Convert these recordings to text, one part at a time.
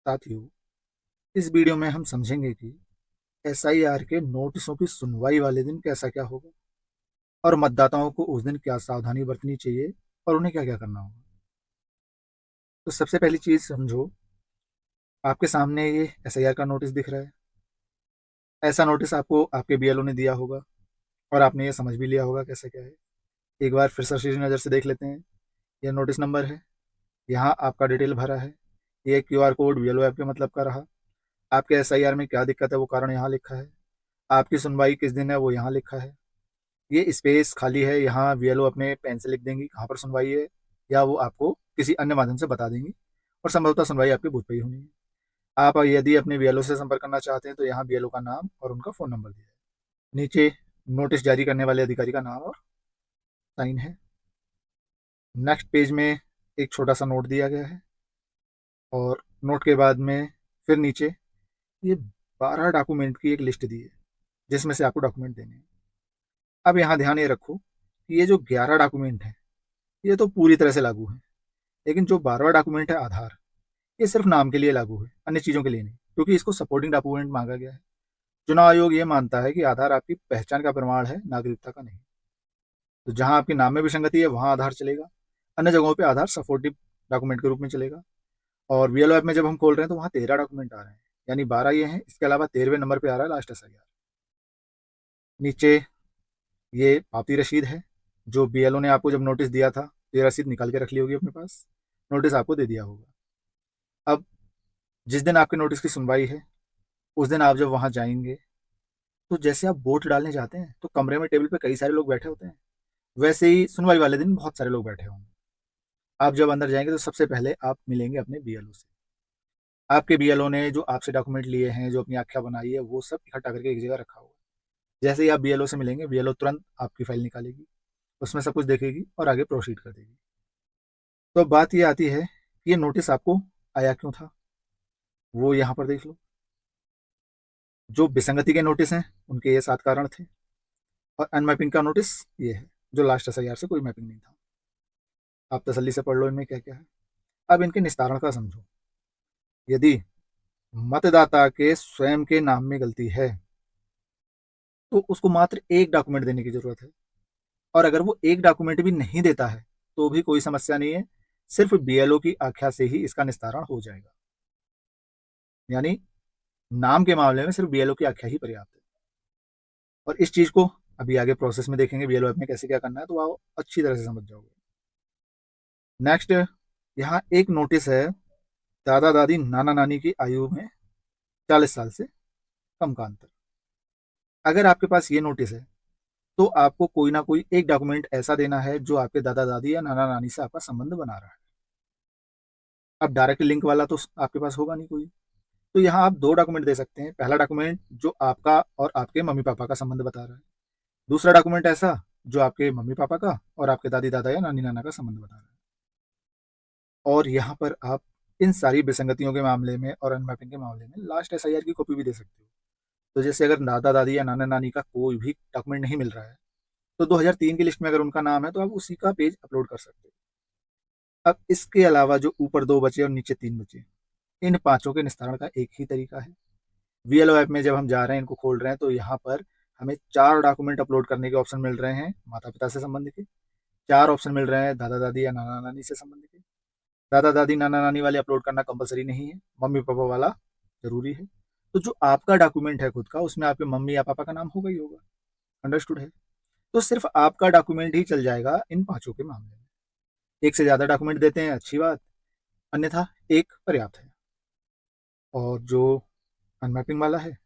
साथियों, इस वीडियो में हम समझेंगे कि एसआईआर के नोटिसों की सुनवाई वाले दिन कैसा क्या होगा और मतदाताओं को उस दिन क्या सावधानी बरतनी चाहिए और उन्हें क्या क्या करना होगा। तो सबसे पहली चीज समझो, आपके सामने ये एसआईआर का नोटिस दिख रहा है। ऐसा नोटिस आपको आपके बीएलओ ने दिया होगा और आपने ये समझ भी लिया होगा कैसे क्या है। एक बार फिर से सीधी नज़र से देख लेते हैं। यह नोटिस नंबर है, यहाँ आपका डिटेल भरा है। ये क्यूआर कोड बीएलओ ऐप के मतलब का रहा। आपके एसआईआर में क्या दिक्कत है वो कारण यहाँ लिखा है। आपकी सुनवाई किस दिन है वो यहाँ लिखा है। ये स्पेस खाली है, यहाँ बीएलओ अपने पेन से लिख देंगी कहाँ पर सुनवाई है, या वो आपको किसी अन्य माध्यम से बता देंगी और संभवतः सुनवाई आपके बूथ पर ही होनी है। आप यदि अपने बीएलओ से संपर्क करना चाहते हैं तो यहाँ बीएलओ का नाम और उनका फ़ोन नंबर दिया है। नीचे नोटिस जारी करने वाले अधिकारी का नाम और साइन है। नेक्स्ट पेज में एक छोटा सा नोट दिया गया है और नोट के बाद में फिर नीचे ये 12 डॉक्यूमेंट की एक लिस्ट दी है जिसमें से आपको डॉक्यूमेंट देने हैं। अब यहाँ ध्यान ये रखो कि ये जो 11 डॉक्यूमेंट हैं ये तो पूरी तरह से लागू है, लेकिन जो 12वां डॉक्यूमेंट है आधार, ये सिर्फ नाम के लिए लागू है, अन्य चीज़ों के लिए नहीं, क्योंकि इसको सपोर्टिंग डॉक्यूमेंट मांगा गया है। चुनाव आयोग ये मानता है कि आधार आपकी पहचान का प्रमाण है, नागरिकता का नहीं। तो जहां आपके नाम में विसंगति है वहां आधार चलेगा, अन्य जगहों पे आधार सपोर्टिव डॉक्यूमेंट के रूप में चलेगा। और बीएलओ ऐप में जब हम खोल रहे हैं तो वहाँ 13 डॉक्यूमेंट आ रहे हैं, यानी 12 ये हैं, इसके अलावा 13वें नंबर पे आ रहा है लास्ट एसआईआर। नीचे ये पावती रसीद है, जो बीएलओ ने आपको जब नोटिस दिया था तो ये रसीद निकाल के रख ली होगी अपने पास, नोटिस आपको दे दिया होगा। अब जिस दिन आपके नोटिस की सुनवाई है उस दिन आप जब वहाँ जाएंगे तो जैसे आप वोट डालने जाते हैं तो कमरे में टेबल पे कई सारे लोग बैठे होते हैं, वैसे ही सुनवाई वाले दिन बहुत सारे लोग बैठे होंगे। आप जब अंदर जाएंगे तो सबसे पहले आप मिलेंगे अपने बीएलओ से। आपके बीएलओ ने जो आपसे डॉक्यूमेंट लिए हैं, जो अपनी आख्या बनाई है, वो सब इकट्ठा करके एक जगह रखा हुआ है। जैसे ही आप बीएलओ से मिलेंगे बीएलओ तुरंत आपकी फाइल निकालेगी, उसमें सब कुछ देखेगी और आगे प्रोसीड कर देगी। तो अब बात ये आती है कि ये नोटिस आपको आया क्यों था, वो यहाँ पर देख लो। जो विसंगति के नोटिस हैं उनके ये 7 कारण थे और अनमैपिंग का नोटिस ये है, जो लास्ट एसआईआर से कोई मैपिंग नहीं था। आप तसल्ली से पढ़ लो इनमें क्या क्या है। अब इनके निस्तारण का समझो। यदि मतदाता के स्वयं के नाम में गलती है तो उसको मात्र एक डॉक्यूमेंट देने की जरूरत है, और अगर वो एक डॉक्यूमेंट भी नहीं देता है तो भी कोई समस्या नहीं है, सिर्फ बीएलओ की आख्या से ही इसका निस्तारण हो जाएगा। यानी नाम के मामले में सिर्फ बीएलओ की आख्या ही पर्याप्त है। और इस चीज को अभी आगे प्रोसेस में देखेंगे बीएलओ ऐप में कैसे क्या करना है, तो आप अच्छी तरह से समझ जाओगे। नेक्स्ट, यहाँ एक नोटिस है, दादा दादी नाना नानी की आयु में 40 साल से कम का अंतर। अगर आपके पास ये नोटिस है तो आपको कोई ना कोई एक डॉक्यूमेंट ऐसा देना है जो आपके दादा दादी या नाना नानी से आपका संबंध बना रहा है। अब डायरेक्ट लिंक वाला तो आपके पास होगा नहीं कोई, तो यहाँ आप 2 डॉक्यूमेंट दे सकते हैं। पहला डॉक्यूमेंट जो आपका और आपके मम्मी पापा का संबंध बता रहा है, दूसरा डॉक्यूमेंट ऐसा जो आपके मम्मी पापा का और आपके दादी दादा या नानी नाना का संबंध बता रहा है। और यहाँ पर आप इन सारी विसंगतियों के मामले में और अनमैपिंग के मामले में लास्ट एसआईआर की कॉपी भी दे सकते हो। तो जैसे अगर दादा दादी या नाना नानी का कोई भी डॉक्यूमेंट नहीं मिल रहा है तो 2003 की लिस्ट में अगर उनका नाम है तो आप उसी का पेज अपलोड कर सकते हो। अब इसके अलावा जो ऊपर 2 बचे और नीचे 3 बचे, इन पांचों के निस्तारण का एक ही तरीका है। वीएलओ ऐप में जब हम जा रहे हैं, इनको खोल रहे हैं, तो यहाँ पर हमें 4 डॉक्यूमेंट अपलोड करने के ऑप्शन मिल रहे हैं माता पिता से संबंधित के, 4 ऑप्शन मिल रहे हैं दादा दादी या नाना नानी से संबंधित के। दादा दादी नाना नानी वाले अपलोड करना कंपलसरी नहीं है, मम्मी पापा वाला जरूरी है। तो जो आपका डॉक्यूमेंट है खुद का, उसमें आपके मम्मी या पापा का नाम होगा ही होगा। अंडरस्टूड है? तो सिर्फ आपका डॉक्यूमेंट ही चल जाएगा इन पांचों के मामले में। एक से ज्यादा डॉक्यूमेंट देते हैं अच्छी बात, अन्यथा एक पर्याप्त है। और जो अनमैपिंग वाला है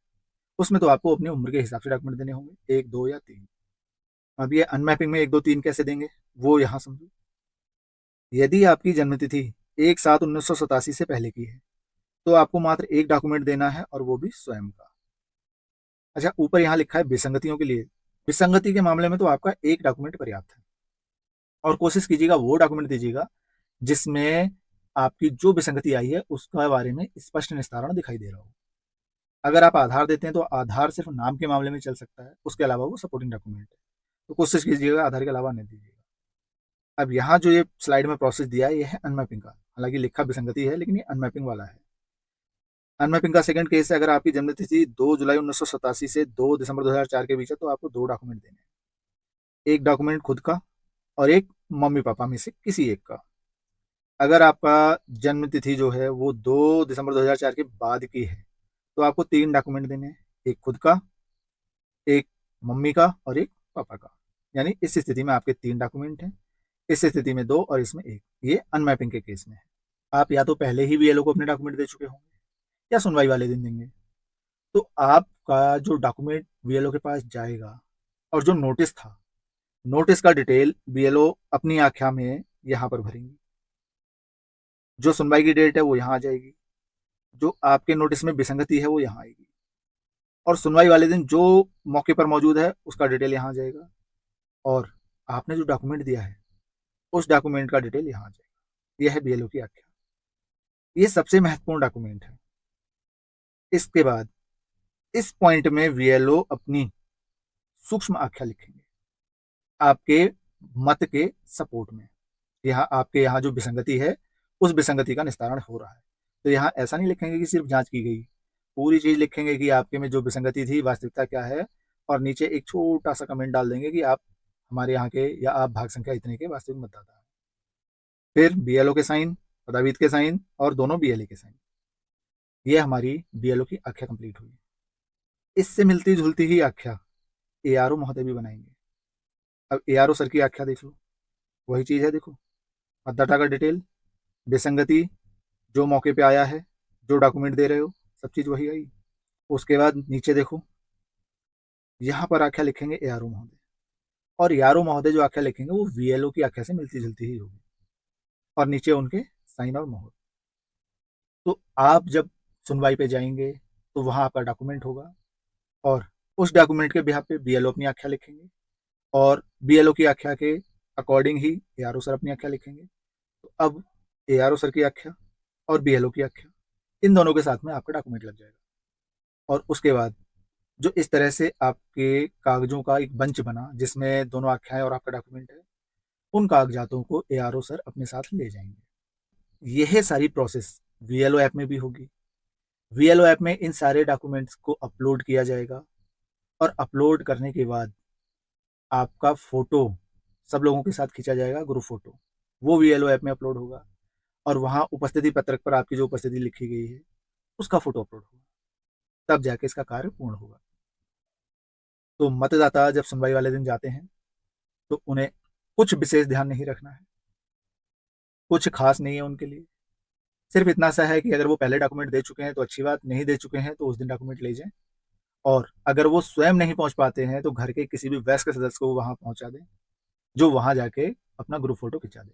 उसमें तो आपको अपनी उम्र के हिसाब से डॉक्यूमेंट देने होंगे, 1 2 या 3। अब ये अनमैपिंग में 1 2 3 कैसे देंगे वो यहाँ समझो। यदि आपकी जन्मतिथि 1/7/1987 से पहले की है तो आपको मात्र एक डॉक्यूमेंट देना है और वो भी स्वयं का। अच्छा, ऊपर यहाँ लिखा है विसंगतियों के लिए। विसंगति के मामले में तो आपका एक डॉक्यूमेंट पर्याप्त है, और कोशिश कीजिएगा वो डॉक्यूमेंट दीजिएगा जिसमें आपकी जो विसंगति आई है उसके बारे में स्पष्ट निस्तारण दिखाई दे रहा हो। अगर आप आधार देते हैं तो आधार सिर्फ नाम के मामले में चल सकता है, उसके अलावा वो सपोर्टिंग डॉक्यूमेंट है, तो कोशिश कीजिएगा आधार के अलावा नहीं दीजिएगा। अब यहाँ जो ये स्लाइड में प्रोसेस दिया है ये है अनमैपिंग का, हालांकि लिखा विसंगति है लेकिन ये अनमैपिंग वाला है। अनमैपिंग का सेकंड केस है, अगर आपकी जन्म तिथि 2 जुलाई 1987 से 2 दिसंबर 2004 के बीच है तो आपको 2 डॉक्यूमेंट देने हैं। एक डॉक्यूमेंट खुद का और एक मम्मी पापा में से किसी एक का। अगर आपका जन्म तिथि जो है वो 2 दिसंबर 2004 के बाद की है तो आपको 3 डॉक्यूमेंट देने हैं, एक खुद का, एक मम्मी का और एक पापा का। यानी इस स्थिति में आपके 3 डॉक्यूमेंट हैं, इस स्थिति में 2 और इसमें 1। ये अनमैपिंग के केस में है। आप या तो पहले ही बीएलओ को अपने डॉक्यूमेंट दे चुके होंगे या सुनवाई वाले दिन देंगे। तो आपका जो डॉक्यूमेंट बीएलओ के पास जाएगा और जो नोटिस था, नोटिस का डिटेल बीएलओ अपनी आख्या में यहाँ पर भरेंगी। जो सुनवाई की डेट है वो यहाँ आ जाएगी, जो आपके नोटिस में विसंगति है वो यहाँ आएगी, और सुनवाई वाले दिन जो मौके पर मौजूद है उसका डिटेल यहाँ आ जाएगा, और आपने जो डॉक्यूमेंट दिया है उस डॉक्यूमेंट का डिटेल यहाँ आ जाएगा। यह है बीएलओ की आख्या। ये सबसे महत्वपूर्ण डॉक्यूमेंट है। इसके बाद इस पॉइंट में बीएलओ अपनी सूक्ष्म आख्या लिखेंगे आपके मत के सपोर्ट में। यहाँ आपके यहाँ जो विसंगति है उस विसंगति का निस्तारण हो रहा है। तो यहाँ ऐसा नहीं लिखेंगे कि सिर्फ जांच की गई, पूरी चीज लिखेंगे कि आपके में जो विसंगति थी वास्तविकता क्या है, और नीचे एक छोटा सा कमेंट डाल देंगे कि आप हमारे यहाँ के या आप भाग संख्या इतने के वास्तविक मतदाता हैं। फिर बीएलओ के साइन, पदाविद के साइन और दोनों बीएलए के साइन। ये हमारी बीएलओ की आख्या कंप्लीट हुई। इससे मिलती जुलती ही आख्या एआरओ महोदय भी बनाएंगे। अब एआरओ सर की आख्या देख लो, वही चीज है। देखो, मतदाता का डिटेल, विसंगति, जो मौके पे आया है, जो डॉक्यूमेंट दे रहे हो, सब चीज वही आई। उसके बाद नीचे देखो, यहाँ पर आख्या लिखेंगे एआरओ महोदय, और एआरओ महोदय जो आख्या लिखेंगे वो वीएलओ की आख्या से मिलती जुलती ही होगी, और नीचे उनके साइन और मोहर। तो आप जब सुनवाई पे जाएंगे तो वहां आपका डॉक्यूमेंट होगा, और उस डॉक्यूमेंट के बिहाफ पे बीएलओ अपनी आख्या लिखेंगे, और बीएलओ की आख्या के अकॉर्डिंग ही एआरओ सर अपनी आख्या लिखेंगे। तो अब एआरओ सर की आख्या और बीएलओ की आख्या, इन दोनों के साथ में आपका डॉक्यूमेंट लग जाएगा। और उसके बाद जो इस तरह से आपके कागजों का एक बंच बना जिसमें दोनों आख्याएं और आपका डॉक्यूमेंट है, उन कागजातों को एआरओ सर अपने साथ ले जाएंगे। यह सारी प्रोसेस वीएलओ ऐप में भी होगी। वीएलओ ऐप में इन सारे डॉक्यूमेंट्स को अपलोड किया जाएगा, और अपलोड करने के बाद आपका फोटो सब लोगों के साथ खींचा जाएगा, ग्रुप फोटो, वो वीएलओ ऐप में अपलोड होगा, और वहां उपस्थिति पत्रक पर आपकी जो उपस्थिति लिखी गई है उसका फोटो अपलोड होगा। तब जाके इसका कार्य पूर्ण होगा। तो मतदाता जब सुनवाई वाले दिन जाते हैं तो उन्हें कुछ विशेष ध्यान नहीं रखना है, कुछ खास नहीं है उनके लिए। सिर्फ इतना सा है कि अगर वो पहले डॉक्यूमेंट दे चुके हैं तो अच्छी बात, नहीं दे चुके हैं तो उस दिन डॉक्यूमेंट ले जाएं, और अगर वो स्वयं नहीं पहुंच पाते हैं तो घर के किसी भी वयस्क सदस्य को वहां पहुंचा दें, जो वहां जाके अपना ग्रुप फोटो खिंचा दे।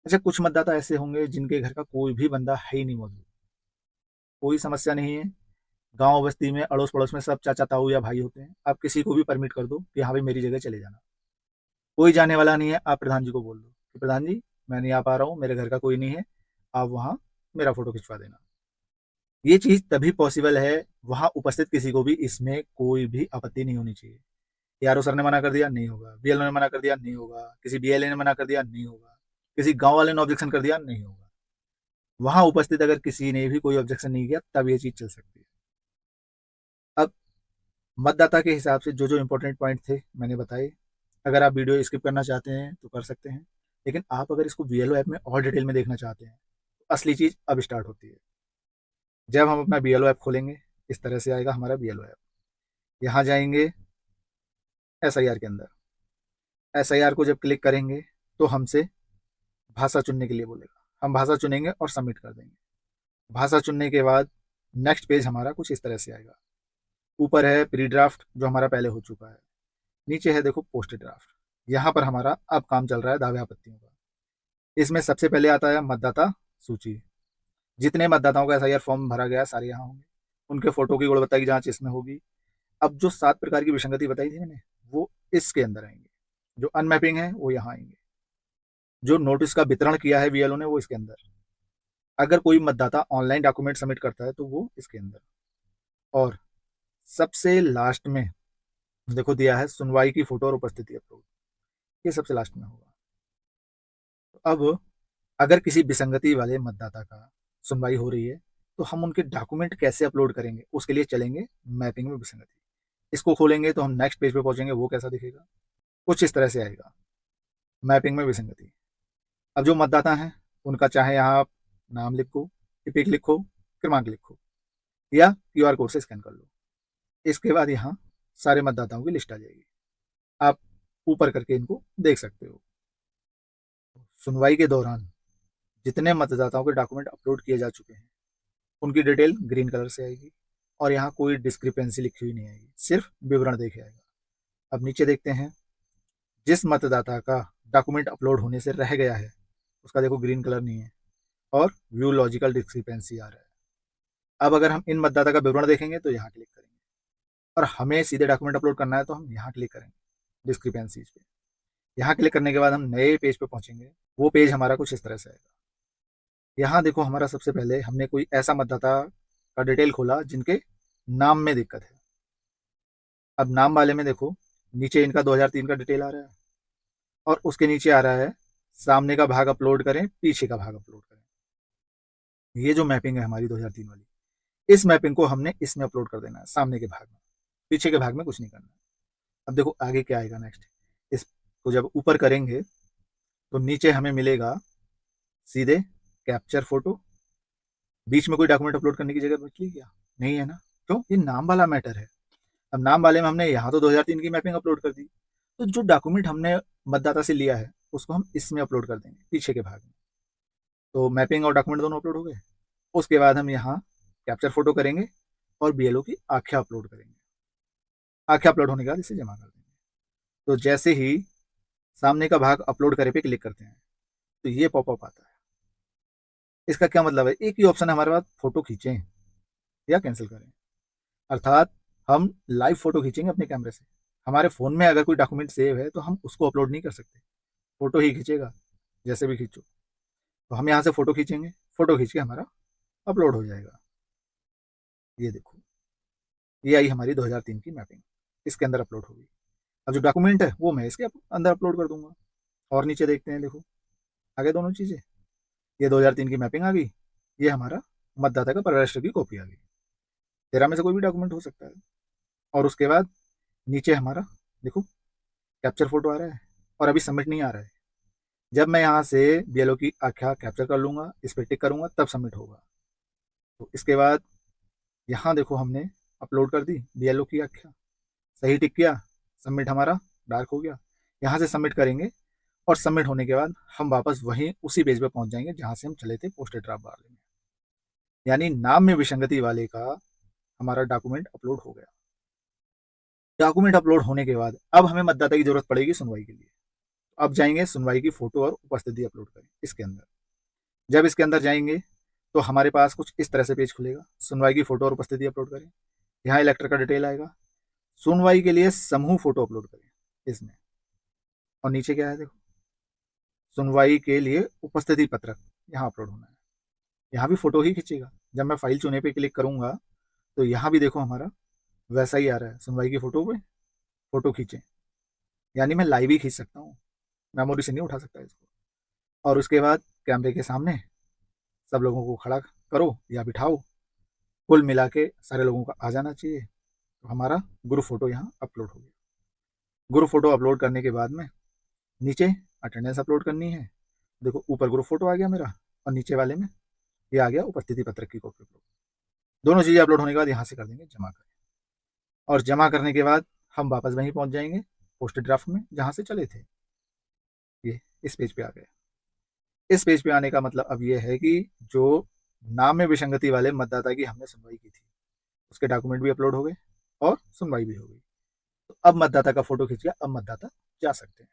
अच्छा, कुछ मतदाता ऐसे होंगे जिनके घर का कोई भी बंदा है ही नहीं मौजूद, कोई समस्या नहीं है, गांव बस्ती में अड़ोस पड़ोस में सब चाचा ताऊ या भाई होते हैं, आप किसी को भी परमिट कर दो कि हाँ भाई मेरी जगह चले जाना, कोई जाने वाला नहीं है, आप प्रधान जी को बोल दो कि प्रधान जी मैं नहीं आ पा रहा हूँ, मेरे घर का कोई नहीं है, आप वहाँ मेरा फोटो खिंचवा देना। ये चीज तभी पॉसिबल है, वहां उपस्थित किसी को भी इसमें कोई भी आपत्ति नहीं होनी चाहिए। यारो सर ने मना कर दिया, नहीं होगा, बीएलओ ने मना कर दिया, नहीं होगा, किसी बीएलए ने मना कर दिया, नहीं होगा, किसी गांव वाले ने ऑब्जेक्शन कर दिया, नहीं होगा। वहां उपस्थित अगर किसी ने भी कोई ऑब्जेक्शन नहीं किया तब ये चीज चल सकती है। अब मतदाता के हिसाब से जो जो इंपॉर्टेंट पॉइंट थे मैंने बताए। अगर आप वीडियो स्किप करना चाहते हैं तो कर सकते हैं, लेकिन आप अगर इसको बीएलओ ऐप में और डिटेल में देखना चाहते हैं तो असली चीज अब स्टार्ट होती है। जब हम अपना बीएलओ ऐप खोलेंगे, इस तरह से आएगा हमारा बीएलओ ऐप। यहाँ जाएंगे एसआईआर के अंदर, एसआईआर को जब क्लिक करेंगे तो हमसे भाषा चुनने के लिए बोलेगा, हम भाषा चुनेंगे और सबमिट कर देंगे। भाषा चुनने के बाद नेक्स्ट पेज हमारा कुछ इस तरह से आएगा। ऊपर है प्री ड्राफ्ट जो हमारा पहले हो चुका है, नीचे है देखो पोस्ट ड्राफ्ट। यहाँ पर हमारा अब काम चल रहा है दावे आपत्तियों का। इसमें सबसे पहले आता है मतदाता सूची। जितने मतदाताओं का एसआईआर फॉर्म भरा गया सारे यहाँ होंगे, उनके फोटो की गुणवत्ता की जांच इसमें होगी। अब जो 7 प्रकार की विसंगति बताई थी मैंने वो इसके अंदर आएंगे, जो अनमैपिंग है वो यहाँ आएंगे, जो नोटिस का वितरण किया है बीएलओ ने वो इसके अंदर, अगर कोई मतदाता ऑनलाइन डॉक्यूमेंट सबमिट करता है तो वो इसके अंदर, और सबसे लास्ट में देखो दिया है सुनवाई की फोटो और उपस्थिति अपलोड, ये सबसे लास्ट में होगा। अब अगर किसी विसंगति वाले मतदाता का सुनवाई हो रही है तो हम उनके डॉक्यूमेंट कैसे अपलोड करेंगे, उसके लिए चलेंगे मैपिंग में विसंगति। इसको खोलेंगे तो हम नेक्स्ट पेज पे पहुंचेंगे, वो कैसा दिखेगा, कुछ इस तरह से आएगा, मैपिंग में विसंगति। अब जो मतदाता हैं उनका चाहे यहाँ आप नाम लिखो, टिपिक लिखो, क्रमांक लिखो, या क्यूआर कोड से स्कैन कर लो। इसके बाद यहाँ सारे मतदाताओं की लिस्ट आ जाएगी, आप ऊपर करके इनको देख सकते हो। सुनवाई के दौरान जितने मतदाताओं के डॉक्यूमेंट अपलोड किए जा चुके हैं उनकी डिटेल ग्रीन कलर से आएगी, और यहाँ कोई डिस्क्रिपेंसी लिखी हुई नहीं आएगी, सिर्फ विवरण देखे आएगा। अब नीचे देखते हैं, जिस मतदाता का डॉक्यूमेंट अपलोड होने से रह गया है उसका देखो ग्रीन कलर नहीं है, और व्यू लॉजिकल डिस्क्रिपेंसी आ रहा है। अब अगर हम इन मतदाता का विवरण देखेंगे तो यहाँ क्लिक करेंगे, और हमें सीधे डॉक्यूमेंट अपलोड करना है तो हम यहाँ क्लिक करेंगे डिस्क्रिपेंसीज पे। यहाँ क्लिक करने के बाद हम नए पेज पे पहुंचेंगे, वो पेज हमारा कुछ इस तरह से आएगा। यहाँ देखो, हमारा सबसे पहले हमने कोई ऐसा मतदाता का डिटेल खोला जिनके नाम में दिक्कत है। अब नाम वाले में देखो, नीचे इनका 2003 का डिटेल आ रहा है, और उसके नीचे आ रहा है सामने का भाग अपलोड करें, पीछे का भाग अपलोड करें। ये जो मैपिंग है हमारी 2003 वाली, इस मैपिंग को हमने इसमें अपलोड कर देना है, सामने के भाग में, पीछे के भाग में कुछ नहीं करना है। अब देखो आगे क्या आएगा नेक्स्ट, इसको जब ऊपर करेंगे तो नीचे हमें मिलेगा सीधे कैप्चर फोटो। बीच में कोई डॉक्यूमेंट अपलोड करने की जगह बची क्या? नहीं है ना, क्यों? ये नाम वाला मैटर है। अब नाम वाले में हमने यहाँ तो 2003 की मैपिंग अपलोड कर दी, तो जो डॉक्यूमेंट हमने मतदाता से लिया है उसको हम इसमें अपलोड कर देंगे, पीछे के भाग में। तो मैपिंग और डॉक्यूमेंट दोनों अपलोड हो गए। उसके बाद हम यहाँ कैप्चर फोटो करेंगे और बीएलओ की आख्या अपलोड करेंगे। आख्या अपलोड होने के बाद इसे जमा कर देंगे। तो जैसे ही सामने का भाग अपलोड करे पे क्लिक करते हैं तो ये पॉपअप आता है। इसका क्या मतलब है? एक ही ऑप्शन है हमारे पास, फोटो खींचें या कैंसिल करें। अर्थात हम लाइव फोटो खींचेंगे अपने कैमरे से। हमारे फ़ोन में अगर कोई डॉक्यूमेंट सेव है तो हम उसको अपलोड नहीं कर सकते, फोटो ही खींचेगा, जैसे भी खींचो। तो हम यहाँ से फोटो खींचेंगे, फोटो खींच के हमारा अपलोड हो जाएगा। ये देखो, ये आई हमारी 2003 की मैपिंग, इसके अंदर अपलोड होगी। अब जो डॉक्यूमेंट है वो मैं इसके अंदर अपलोड कर दूंगा। और नीचे देखते हैं, देखो आगे दोनों चीज़ें, ये 2003 की मैपिंग आ गई, ये हमारा मतदाता का प्रविष्ट की कॉपी आ गई। 13 में से कोई भी डॉक्यूमेंट हो सकता है। और उसके बाद नीचे हमारा देखो कैप्चर फोटो आ रहा है, और अभी सबमिट नहीं आ रहा है। जब मैं यहाँ से बीएलओ की आख्या कैप्चर कर लूंगा, इस पर टिक करूंगा, तब सबमिट होगा। तो इसके बाद यहाँ देखो हमने अपलोड कर दी बीएलओ की आख्या, सही टिक किया, सबमिट हमारा डार्क हो गया। यहाँ से सबमिट करेंगे, और सबमिट होने के बाद हम वापस वहीं उसी पेज पे पहुंच जाएंगे जहाँ से हम चले थे, पोस्टेड ड्राफ्ट वाले में। यानी नाम में विसंगति वाले का हमारा डॉक्यूमेंट अपलोड हो गया। डॉक्यूमेंट अपलोड होने के बाद अब हमें मतदाता की जरूरत पड़ेगी सुनवाई के लिए। अब जाएंगे सुनवाई की फोटो और उपस्थिति अपलोड करें इसके अंदर। जब इसके अंदर जाएंगे तो हमारे पास कुछ इस तरह से पेज खुलेगा, सुनवाई की फोटो और उपस्थिति अपलोड करें। यहाँ इलेक्टर का डिटेल आएगा, सुनवाई के लिए समूह फोटो अपलोड करें इसमें। और नीचे क्या है देखो, सुनवाई के लिए उपस्थिति पत्रक यहाँ अपलोड होना है। यहाँ भी फोटो ही खींचेगा। जब मैं फाइल चुने पे क्लिक करूंगा तो यहाँ भी देखो हमारा वैसा ही आ रहा है, सुनवाई की फोटो पे फोटो खींचें। यानी मैं लाइव ही खींच सकता हूँ, मेमोरी से नहीं उठा सकता इसको। और उसके बाद कैमरे के सामने सब लोगों को खड़ा करो या बिठाओ, कुल मिला के सारे लोगों का आ जाना चाहिए। तो हमारा ग्रुप फोटो यहाँ अपलोड हो गया। ग्रुप फोटो अपलोड करने के बाद में नीचे अटेंडेंस अपलोड करनी है। देखो ऊपर ग्रुप फोटो आ गया मेरा, और नीचे वाले में ये आ गया उपस्थिति पत्रक की कॉपी अपलोड। दोनों चीज़ें अपलोड होने के बाद यहाँ से कर देंगे जमा करें। और जमा करने के बाद हम वापस वहीं पहुँच जाएंगे पोस्टेड ड्राफ्ट में जहाँ से चले थे। ये इस पेज पे आ गए। इस पेज पे आने का मतलब अब ये है कि जो नाम में विसंगति वाले मतदाता की हमने सुनवाई की थी उसके डॉक्यूमेंट भी अपलोड हो गए और सुनवाई भी हो गई। तो अब मतदाता का फोटो खींच के अब मतदाता जा सकते हैं।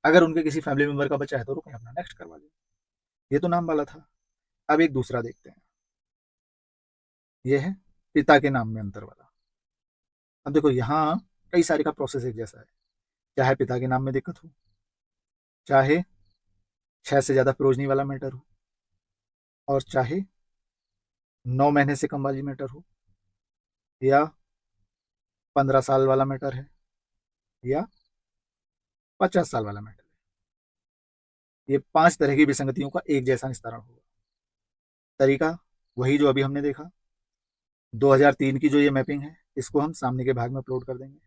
अगर उनके किसी फैमिली मेंबर का बच्चा है तो रुकें, अपना नेक्स्ट करवा लें। ये तो नाम वाला था। अब एक दूसरा देखते हैं, ये है पिता के नाम में अंतर वाला। अब देखो यहाँ कई सारे का प्रोसेस एक जैसा है, चाहे पिता के नाम में दिक्कत हो, चाहे 6 से ज़्यादा प्रोजनी वाला मैटर हो, और चाहे 9 महीने से कम वाली मैटर हो, या 15 साल वाला मैटर है, या 50 साल वाला मैटर है। ये 5 तरह की विसंगतियों का एक जैसा निस्तारण होगा। तरीका वही जो अभी हमने देखा 2003 की जो ये मैपिंग है, इसको हम सामने के भाग में अपलोड कर देंगे।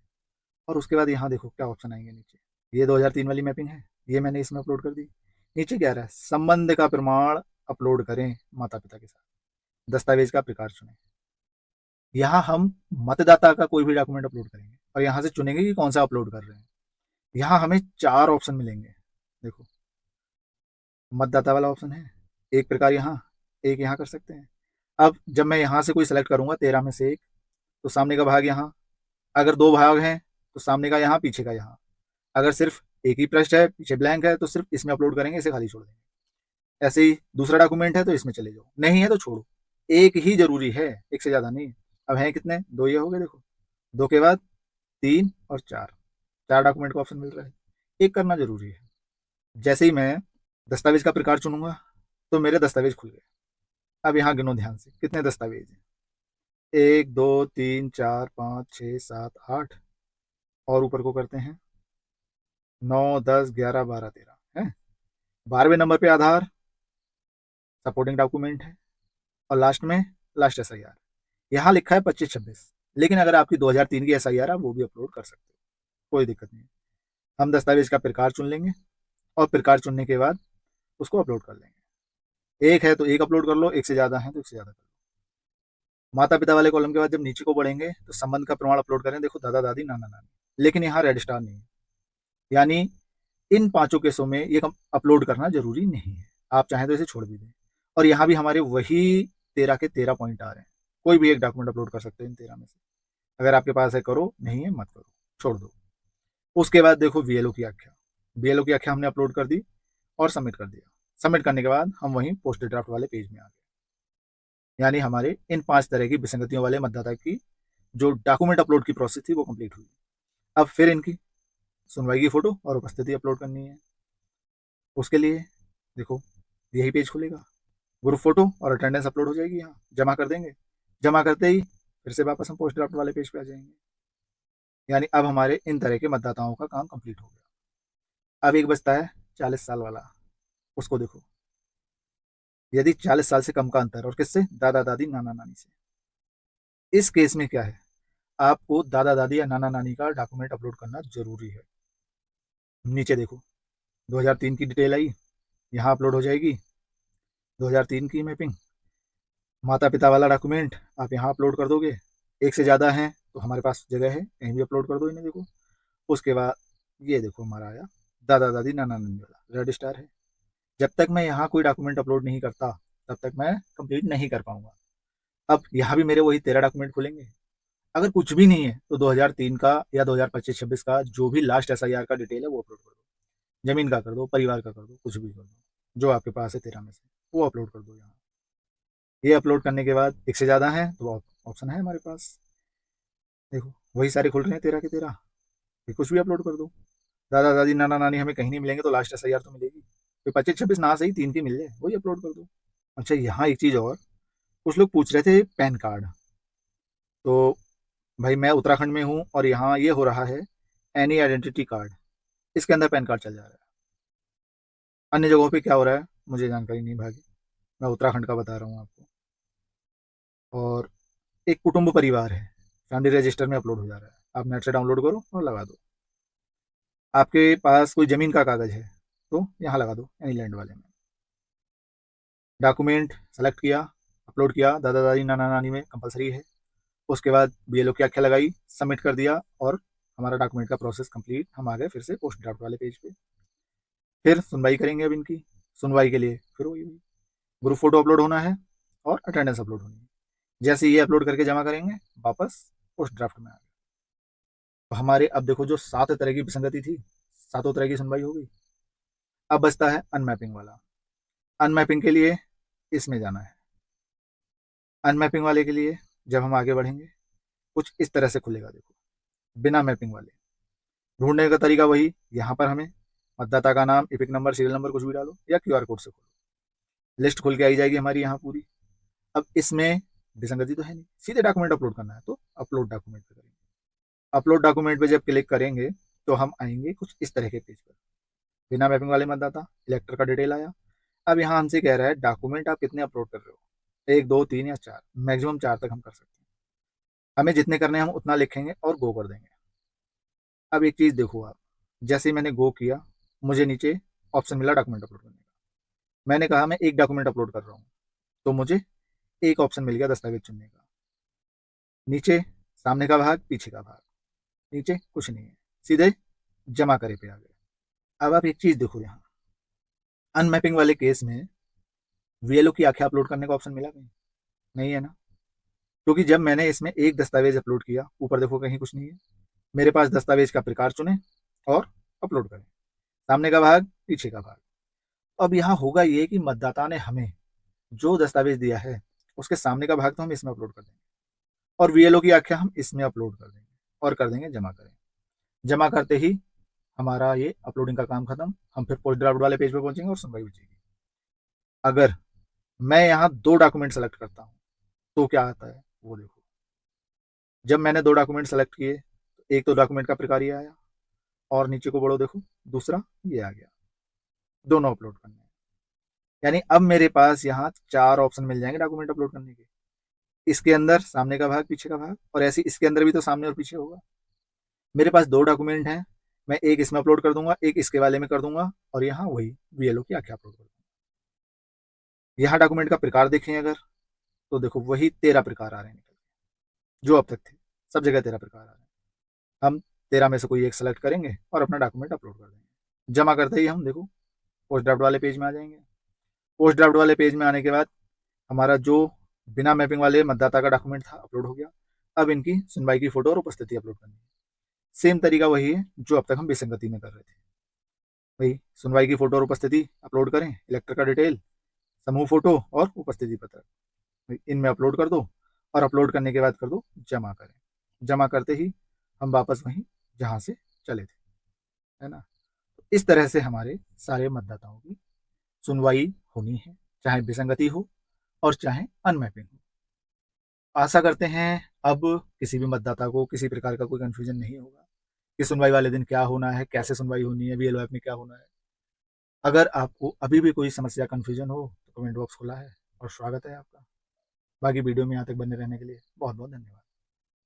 और उसके बाद यहाँ देखो क्या ऑप्शन आएंगे नीचे, ये 2003 वाली मैपिंग है, ये मैंने इसमें अपलोड कर दी। नीचे क्या आ रहा है, संबंध का प्रमाण अपलोड करें माता पिता के साथ, दस्तावेज का प्रकार चुनें। यहाँ हम मतदाता का कोई भी डॉक्यूमेंट अपलोड करेंगे और यहाँ से चुनेंगे कि कौन सा अपलोड कर रहे हैं। यहाँ हमें 4 ऑप्शन मिलेंगे। देखो, मतदाता वाला ऑप्शन है, एक प्रकार यहाँ, एक यहाँ कर सकते हैं। अब जब मैं यहाँ से कोई सेलेक्ट करूंगा 13 में से एक, तो सामने का भाग यहाँ, अगर 2 भाग हैं तो सामने का यहाँ, पीछे का यहाँ। अगर सिर्फ एक ही पृष्ठ है, पीछे ब्लैंक है, तो सिर्फ इसमें अपलोड करेंगे, इसे खाली छोड़ देंगे। ऐसे ही दूसरा डॉक्यूमेंट है तो इसमें चले जाओ, नहीं है तो छोड़ो। एक ही जरूरी है, एक से ज्यादा नहीं। अब है कितने, 2 ये हो गए। देखो, 2 के बाद 3 और 4, 4 डॉक्यूमेंट का ऑप्शन मिल रहा है। एक करना जरूरी है। जैसे ही मैं दस्तावेज का प्रकार चुनूंगा तो मेरे दस्तावेज खुल गए। अब यहाँ गिनो ध्यान से कितने दस्तावेज हैं, 1 2 3 4 5 6 7 8, और ऊपर को करते हैं 9 10 11 12 13 है। 12वें नंबर पे आधार सपोर्टिंग डॉक्यूमेंट है, और लास्ट में लास्ट SIR। यहाँ लिखा है 25-26, लेकिन अगर आपकी 2003 की SIR है, वो भी अपलोड कर सकते हो, कोई दिक्कत नहीं। हम दस्तावेज का प्रकार चुन लेंगे और प्रकार चुनने के बाद उसको अपलोड कर लेंगे। एक है तो एक अपलोड कर लो, एक से ज्यादा है तो एक से ज्यादा कर लो। माता पिता वाले कॉलम के बाद जब नीचे को बढ़ेंगे तो संबंध का प्रमाण अपलोड करें। देखो, दादा दादी नाना नानी, लेकिन यहाँ रेड स्टार नहीं है, यानी इन 5 केसों में ये अपलोड करना जरूरी नहीं है। आप चाहें तो इसे छोड़ भी दें। और यहाँ भी हमारे वही 13 के 13 पॉइंट आ रहे हैं, कोई भी एक डॉक्यूमेंट अपलोड कर सकते हैं इन 13 में से। अगर आपके पास है करो, नहीं है मत करो, छोड़ दो। उसके बाद देखो VLO की आख्या, VLO की आख्या हमने अपलोड कर दी और सबमिट कर दिया। सबमिट करने के बाद हम वहीं पोस्ट ड्राफ्ट वाले पेज में आ गए, यानी हमारे इन 5 तरह की विसंगतियों वाले मतदाता की जो डॉक्यूमेंट अपलोड की प्रोसेस थी वो कंप्लीट हुई। अब फिर इनकी सुनवाई की फोटो और उपस्थिति अपलोड करनी है। उसके लिए देखो, यही पेज खुलेगा, ग्रुप फोटो और अटेंडेंस अपलोड हो जाएगी, यहाँ जमा कर देंगे। जमा करते ही फिर से वापस हम पोस्ट ड्राफ्ट वाले पेज पे आ जाएंगे। यानी अब हमारे इन तरह के मतदाताओं का काम कंप्लीट हो गया। अब एक बचता है 40 साल वाला, उसको देखो। यदि 40 साल से कम का अंतर, और किससे, दादा दादी नाना नानी से। इस केस में क्या है, आपको दादा दादी या नाना नानी का डॉक्यूमेंट अपलोड करना जरूरी है। नीचे देखो, 2003 की डिटेल आई, यहाँ अपलोड हो जाएगी 2003 की मैपिंग। माता पिता वाला डॉक्यूमेंट आप यहाँ अपलोड कर दोगे, एक से ज़्यादा है तो हमारे पास जगह है, कहीं भी अपलोड कर दो इन्हें। देखो, उसके बाद ये देखो हमारा आया दादा दादी नाना नानी वाला, रेड स्टार है। जब तक मैं यहाँ कोई डॉक्यूमेंट अपलोड नहीं करता तब तक मैं कंप्लीट नहीं कर पाऊंगा। अब यहाँ भी मेरे वही 13 डॉक्यूमेंट खुलेंगे। अगर कुछ भी नहीं है तो 2003 का या 2025-26 का जो भी लास्ट SIR का डिटेल है वो अपलोड कर दो। जमीन का कर दो, परिवार का कर दो, कुछ भी कर दो, जो आपके पास है 13 में से वो अपलोड कर दो यहाँ। ये अपलोड करने के बाद एक से ज़्यादा है तो ऑप्शन है हमारे पास। देखो, वही सारे खुल रहे हैं 13 के 13, ये कुछ भी अपलोड कर दो। दादा दादी नाना नानी हमें कहीं नहीं मिलेंगे तो लास्ट SIR तो मिलेगी, तो 25-26 ना सही 3 की मिल जाए वही अपलोड कर दो। अच्छा, यहाँ एक चीज़ और, कुछ लोग पूछ रहे थे पैन कार्ड। तो भाई मैं उत्तराखंड में हूँ और यहाँ ये हो रहा है एनी आइडेंटिटी कार्ड, इसके अंदर पैन कार्ड चल जा रहा है। अन्य जगहों पे क्या हो रहा है मुझे जानकारी नहीं भागी, मैं उत्तराखंड का बता रहा हूँ आपको। और एक कुटुंब परिवार है, फैमिली रजिस्टर में अपलोड हो जा रहा है, आप नेट से डाउनलोड करो और लगा दो। आपके पास कोई ज़मीन का कागज़ है तो यहाँ लगा दो एनी लैंड वाले में। डॉक्यूमेंट सेलेक्ट किया, अपलोड किया, दादा दादी नाना नानी में कंपलसरी है। उसके बाद BLO की आख्या लगाई, सबमिट कर दिया, और हमारा डॉक्यूमेंट का प्रोसेस कंप्लीट। हम आ गए फिर से पोस्ट ड्राफ्ट वाले पेज पे। फिर सुनवाई करेंगे अब इनकी। सुनवाई के लिए फिर वही ग्रुप फोटो अपलोड होना है और अटेंडेंस अपलोड होनी है। जैसे ये अपलोड करके जमा करेंगे, वापस पोस्ट ड्राफ्ट में आ गए। तो हमारे अब देखो जो 7 तरह की विसंगति थी, सातों तरह की सुनवाई हो गई। अब बचता है अनमैपिंग वाला। अनमैपिंग के लिए इसमें जाना है। अनमैपिंग वाले के लिए जब हम आगे बढ़ेंगे कुछ इस तरह से खुलेगा। देखो, बिना मैपिंग वाले ढूंढने का तरीका वही, यहाँ पर हमें मतदाता का नाम, इपिक नंबर, सीरियल नंबर कुछ भी डालो या QR कोड से खोलो, लिस्ट खुल के आई जाएगी हमारी यहाँ पूरी। अब इसमें विसंगति तो है नहीं, सीधे डॉक्यूमेंट अपलोड करना है तो अपलोड डॉक्यूमेंट पे करेंगे। अपलोड डॉक्यूमेंट पे जब क्लिक करेंगे तो हम आएंगे कुछ इस तरह के पेज पर। बिना मैपिंग वाले मतदाता, इलेक्टर का डिटेल आया। अब यहाँ हमसे कह रहा है डॉक्यूमेंट आप कितने अपलोड कर रहे हो। 1, 2, 3 या 4, मैक्सिमम 4 तक हम कर सकते हैं। हमें जितने करने हैं हम उतना लिखेंगे और गो कर देंगे। अब एक चीज़ देखो आप, जैसे ही मैंने गो किया, मुझे नीचे ऑप्शन मिला डॉक्यूमेंट अपलोड करने का। मैंने कहा मैं एक डॉक्यूमेंट अपलोड कर रहा हूँ, तो मुझे एक ऑप्शन मिल गया दस्तावेज चुनने का। नीचे सामने का भाग, पीछे का भाग, नीचे कुछ नहीं है, सीधे जमा करे पे आ गए। अब आप एक चीज़ देखो यहाँ, अनमैपिंग वाले केस में वीएलओ की आंखें अपलोड करने का ऑप्शन मिला कहीं? नहीं है ना, क्योंकि जब मैंने इसमें एक दस्तावेज अपलोड किया, ऊपर देखो कहीं कुछ नहीं है। मेरे पास दस्तावेज का प्रकार चुने और अपलोड करें, सामने का भाग, पीछे का भाग। अब यहाँ होगा ये कि मतदाता ने हमें जो दस्तावेज दिया है उसके सामने का भाग तो हम इसमें अपलोड कर देंगे और वीएलओ की आख्या हम इसमें अपलोड कर देंगे और कर देंगे जमा करें। जमा करते ही हमारा ये अपलोडिंग का काम खत्म। हम फिर पोस्ट ड्राफ्ट वाले पेज पे पहुंचेंगे और सुनवाई बचेगी। अगर मैं यहाँ 2 डॉक्यूमेंट सेलेक्ट करता हूँ तो क्या आता है वो देखो। जब मैंने 2 डॉक्यूमेंट सेलेक्ट किए, एक तो डॉक्यूमेंट का प्रकार ये आया और नीचे को बढ़ो देखो दूसरा ये आ गया, दोनों अपलोड करने हैं। यानी अब मेरे पास यहाँ 4 ऑप्शन मिल जाएंगे डॉक्यूमेंट अपलोड करने के। इसके अंदर सामने का भाग, पीछे का भाग, और ऐसे इसके अंदर भी तो सामने और पीछे होगा। मेरे पास 2 डॉक्यूमेंट हैं, मैं एक इसमें अपलोड कर दूंगा, एक इसके वाले में कर दूंगा और यहाँ वही वीएलओ की आंखें अपलोड कर दूंगा। यहाँ डॉक्यूमेंट का प्रकार देखें अगर, तो देखो वही 13 प्रकार आ रहे हैं निकल के, जो अब तक थे सब जगह 13 प्रकार आ रहे हैं। हम 13 में से कोई एक सेलेक्ट करेंगे और अपना डॉक्यूमेंट अपलोड कर देंगे। जमा करते ही हम देखो पोस्ट ड्राफ्ट वाले पेज में आ जाएंगे। पोस्ट ड्राफ्ट वाले पेज में आने के बाद हमारा जो बिना मैपिंग वाले मतदाता का डॉक्यूमेंट था अपलोड हो गया। अब इनकी सुनवाई की फोटो और उपस्थिति अपलोड करनी है। सेम तरीका वही है जो अब तक हम विसंगति में कर रहे थे। वही सुनवाई की फोटो और उपस्थिति अपलोड करें, इलेक्टर का डिटेल, समूह फोटो और उपस्थिति पत्र इनमें अपलोड कर दो और अपलोड करने के बाद कर दो जमा करें। जमा करते ही हम वापस वहीं जहाँ से चले थे, है ना। इस तरह से हमारे सारे मतदाताओं की सुनवाई होनी है, चाहे विसंगति हो और चाहे अनमैपिंग हो। आशा करते हैं अब किसी भी मतदाता को किसी प्रकार का कोई कंफ्यूजन नहीं होगा कि सुनवाई वाले दिन क्या होना है, कैसे सुनवाई होनी है, वीएलओ ऐप में क्या होना है। अगर आपको अभी भी कोई समस्या कंफ्यूजन हो तो कमेंट बॉक्स खुला है और स्वागत है आपका। बाकी वीडियो में यहाँ तक बने रहने के लिए बहुत बहुत धन्यवाद।